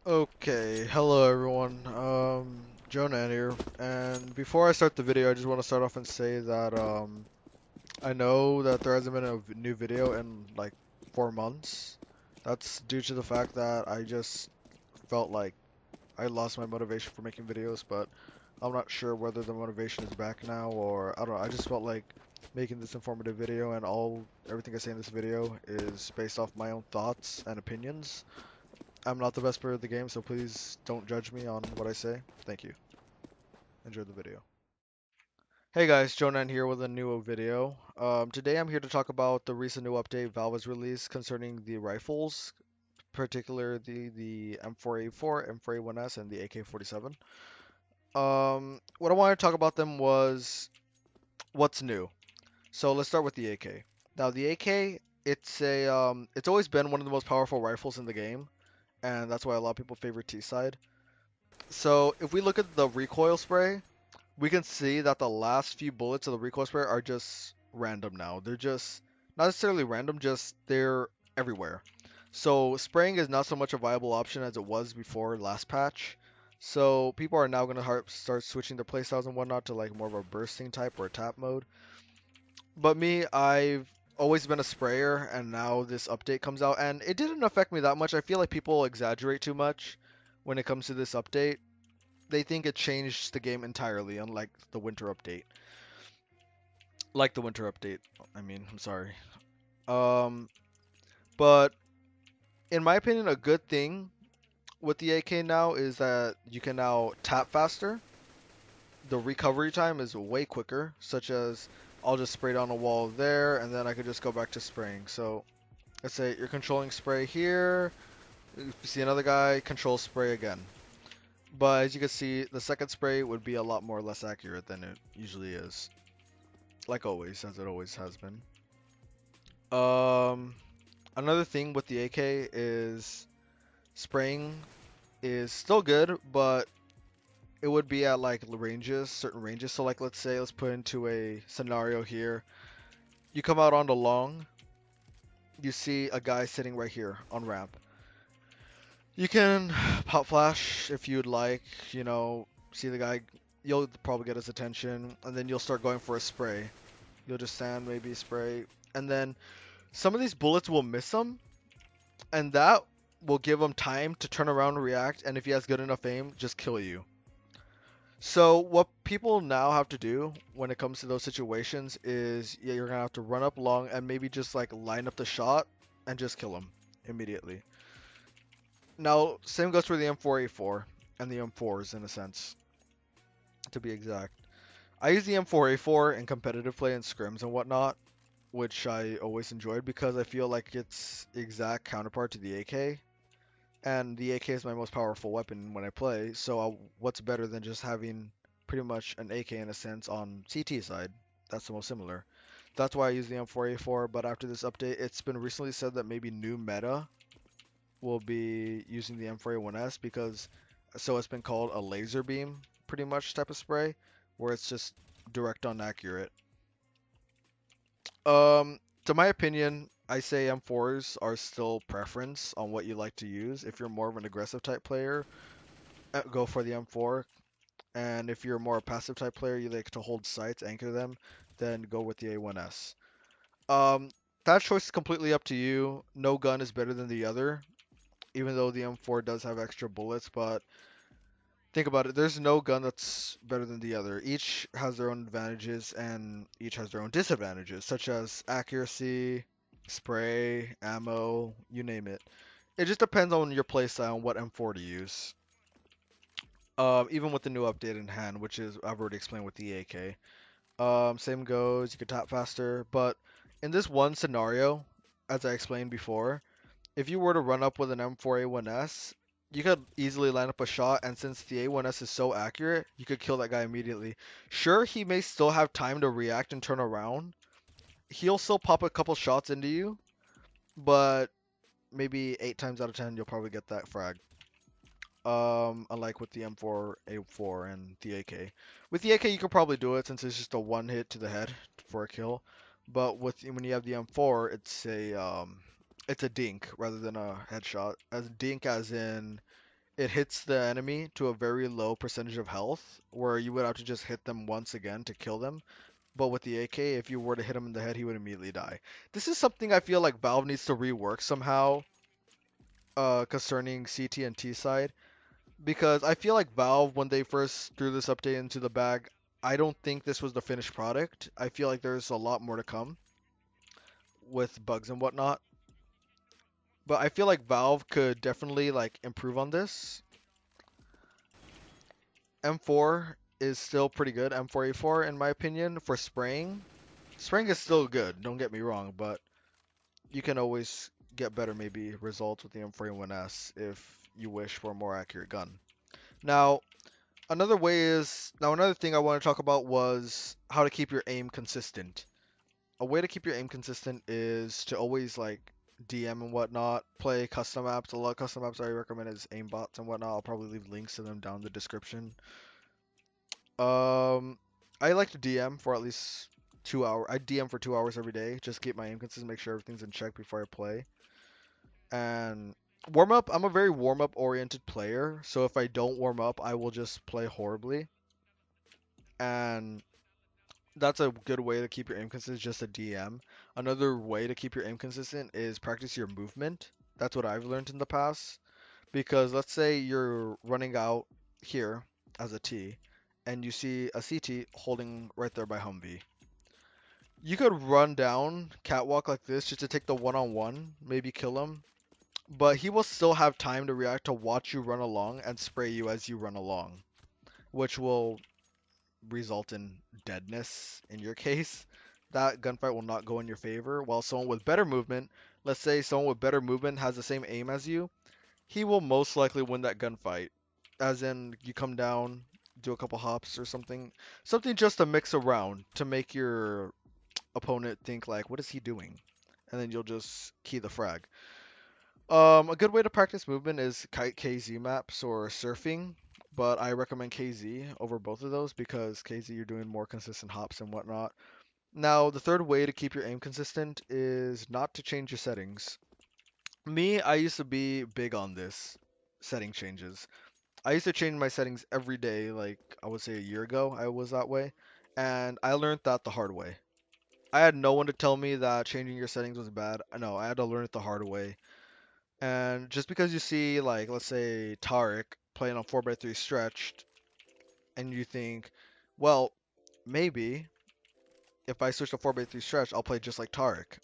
Okay, hello everyone. Jonah here. And before I start the video, I just want to start off and say that I know that there hasn't been a new video in like 4 months. That's due to the fact that I just felt like I lost my motivation for making videos, but I'm not sure whether the motivation is back now or I don't know. I just felt like making this informative video and everything I say in this video is based off my own thoughts and opinions. I'm not the best player of the game, so please don't judge me on what I say. Thank you. Enjoy the video. Hey guys, Jonan here with a new video. Today I'm here to talk about the recent new update Valve has released concerning the rifles, particularly the M4A4, M4A1S, and the AK-47. What I wanted to talk about them was what's new. So let's start with the AK. Now the AK, it's always been one of the most powerful rifles in the game, and that's why a lot of people favor T-side. So if we look at the recoil spray, we can see that the last few bullets of the recoil spray are just random now. They're just not necessarily random, just they're everywhere. So spraying is not so much a viable option as it was before last patch. So people are now going to start switching their playstyles and whatnot to like more of a bursting type or a tap mode. But me, I've always been a sprayer, and now this update comes out, and it didn't affect me that much. I feel like people exaggerate too much when it comes to this update. They think it changed the game entirely, unlike the winter update. Like the winter update, I mean, I'm sorry. Um, but in my opinion, a good thing with the AK now is that you can now tap faster. The recovery time is way quicker, such as I'll just spray down a wall there, and then I could just go back to spraying. So let's say you're controlling spray here. If you see another guy, control spray again. But as you can see, the second spray would be a lot more less accurate than it usually is. Like always, as it always has been. Um, Another thing with the AK is spraying is still good, but it would be at like ranges, certain ranges. So like let's put into a scenario here. You come out on the long, you see a guy sitting right here on ramp. You can pop flash if you'd like, see the guy, you'll probably get his attention, and then you'll start going for a spray. You'll just stand, maybe spray, and then some of these bullets will miss him, and that will give him time to turn around and react, and if he has good enough aim, just kill you. So what people now have to do when it comes to those situations is, yeah, you're gonna have to run up long and maybe just like line up the shot and just kill him immediately. Now, same goes for the M4A4 and the M4s in a sense, to be exact. I use the M4A4 in competitive play and scrims and whatnot, which I always enjoyed because I feel like it's exact counterpart to the AK, and the AK is my most powerful weapon when I play. So what's better than just having pretty much an AK in a sense on CT side? That's the most similar. That's why I use the M4A4. But after this update, it's been recently said that maybe new meta will be using the M4A1S because so it's been called a laser beam pretty much type of spray, where it's just direct on accurate. To my opinion, I say M4s are still preference on what you like to use. If you're more of an aggressive type player, go for the M4. And if you're more a passive type player, you like to hold sights, anchor them, then go with the A1S. Um, that choice is completely up to you. No gun is better than the other, even though the M4 does have extra bullets, but think about it, there's no gun that's better than the other. Each has their own advantages and each has their own disadvantages, such as accuracy, spray, ammo, you name it. It just depends on your playstyle and what M4 to use. Even with the new update in hand, which is I've already explained with the AK. Same goes, you can tap faster, but in this one scenario, as I explained before, if you were to run up with an M4A1S, you could easily line up a shot, and since the A1S is so accurate, you could kill that guy immediately. Sure, he may still have time to react and turn around. He'll still pop a couple shots into you, but maybe 8 times out of 10 you'll probably get that frag. Unlike with the M4A4 and the AK. With the AK, you could probably do it since it's just a one hit to the head for a kill. But when you have the M4, it's a dink rather than a headshot. As dink as in it hits the enemy to a very low percentage of health, where you would have to just hit them once again to kill them. But with the AK, if you were to hit him in the head, he would immediately die. This is something I feel like Valve needs to rework somehow, concerning CT and T side, because I feel like Valve, when they first threw this update into the bag, I don't think this was the finished product. I feel like there's a lot more to come with bugs and whatnot. But I feel like Valve could definitely like improve on this. M4 is still pretty good. M4A4 in my opinion for spraying. Spraying is still good, don't get me wrong, but you can always get better maybe results with the M4A1S if you wish for a more accurate gun. Now, another thing I want to talk about was how to keep your aim consistent. A way to keep your aim consistent is to always like DM and whatnot, play custom maps. A lot of custom maps I recommend is aimbots and whatnot. I'll probably leave links to them down in the description. Um, I like to DM for at least 2 hours. I DM for 2 hours every day, just keep my aim consistent, make sure everything's in check before I play. And warm up, I'm a very warm up oriented player, so if I don't warm up, I will just play horribly. And that's a good way to keep your aim consistent, just a DM. Another way to keep your aim consistent is practice your movement. That's what I've learned in the past. Because let's say you're running out here as a T and you see a CT holding right there by Humvee. You could run down catwalk like this just to take the one-on-one, maybe kill him, but he will still have time to react to watch you run along and spray you as you run along, which will result in deadness in your case. That gunfight will not go in your favor. While someone with better movement, let's say someone with better movement has the same aim as you, he will most likely win that gunfight. As in, you come down, do a couple hops or something. Something just to mix around to make your opponent think like, what is he doing? And then you'll just key the frag. A good way to practice movement is kite KZ maps or surfing, but I recommend KZ over both of those because KZ you're doing more consistent hops and whatnot. Now, the third way to keep your aim consistent is not to change your settings. Me, I used to be big on this, setting changes. I used to change my settings every day, like I would say a year ago, I was that way, and I learned that the hard way. I had no one to tell me that changing your settings was bad. No, I had to learn it the hard way. And just because you see, like, let's say Tarek playing on 4x3 stretched, and you think, well, maybe if I switch to 4x3 stretch, I'll play just like Tarek.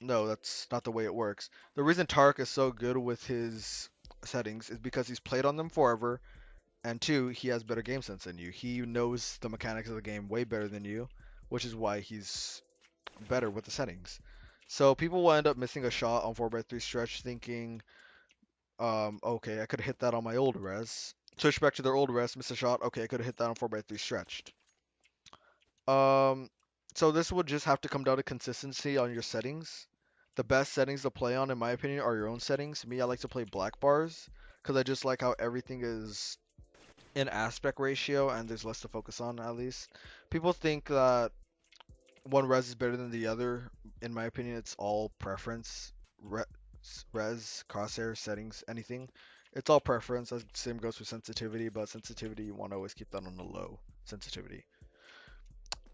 No, that's not the way it works. The reason Tarek is so good with his settings is because he's played on them forever, and two, he has better game sense than you. He knows the mechanics of the game way better than you, which is why he's better with the settings. So people will end up missing a shot on 4x3 stretch thinking, okay, I could have hit that on my old res. Switch back to their old res, miss a shot. Okay, I could have hit that on 4x3 stretched. Um, so this would just have to come down to consistency on your settings. The best settings to play on, in my opinion, are your own settings. Me, I like to play black bars because I just like how everything is in aspect ratio and there's less to focus on at least. People think that one res is better than the other. In my opinion, it's all preference. Crosshair, settings, anything. It's all preference. The same goes for sensitivity, but sensitivity, you want to always keep that on the low sensitivity.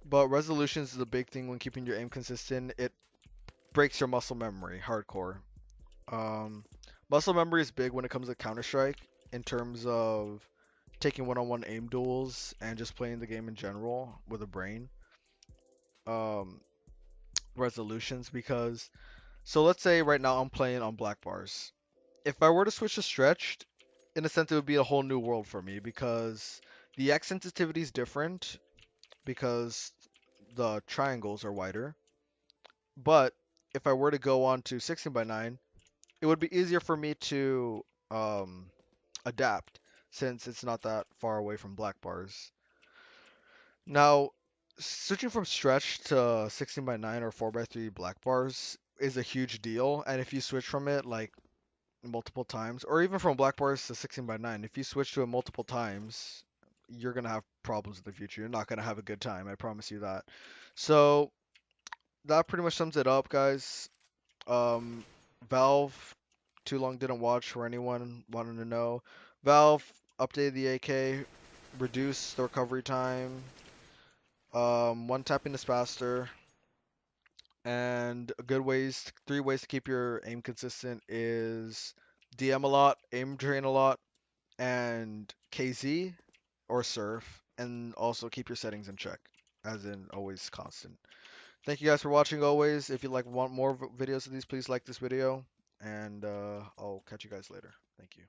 But resolutions is a big thing when keeping your aim consistent. It breaks your muscle memory, hardcore. Um, Muscle memory is big when it comes to Counter-Strike in terms of taking one-on-one aim duels and just playing the game in general with a brain. Um, Resolutions because so let's say right now I'm playing on black bars. If I were to switch to stretched, in a sense it would be a whole new world for me because the X sensitivity is different because the triangles are wider. But if I were to go on to 16 by 9, it would be easier for me to adapt since it's not that far away from black bars. Now, switching from stretch to 16 by 9 or 4 by 3 black bars is a huge deal. And if you switch from it like multiple times, or even from black bars to 16 by 9, if you switch to it multiple times, you're going to have problems in the future. You're not going to have a good time. I promise you that. So that pretty much sums it up, guys. Um, Valve too long didn't watch or anyone wanted to know, Valve updated the AK, reduced the recovery time, one tapping is faster, and three ways to keep your aim consistent is DM a lot, aim drain a lot, and KZ or surf, and also keep your settings in check, as in always constant. Thank you guys for watching always. If you want more videos of these, please like this video, and I'll catch you guys later. Thank you.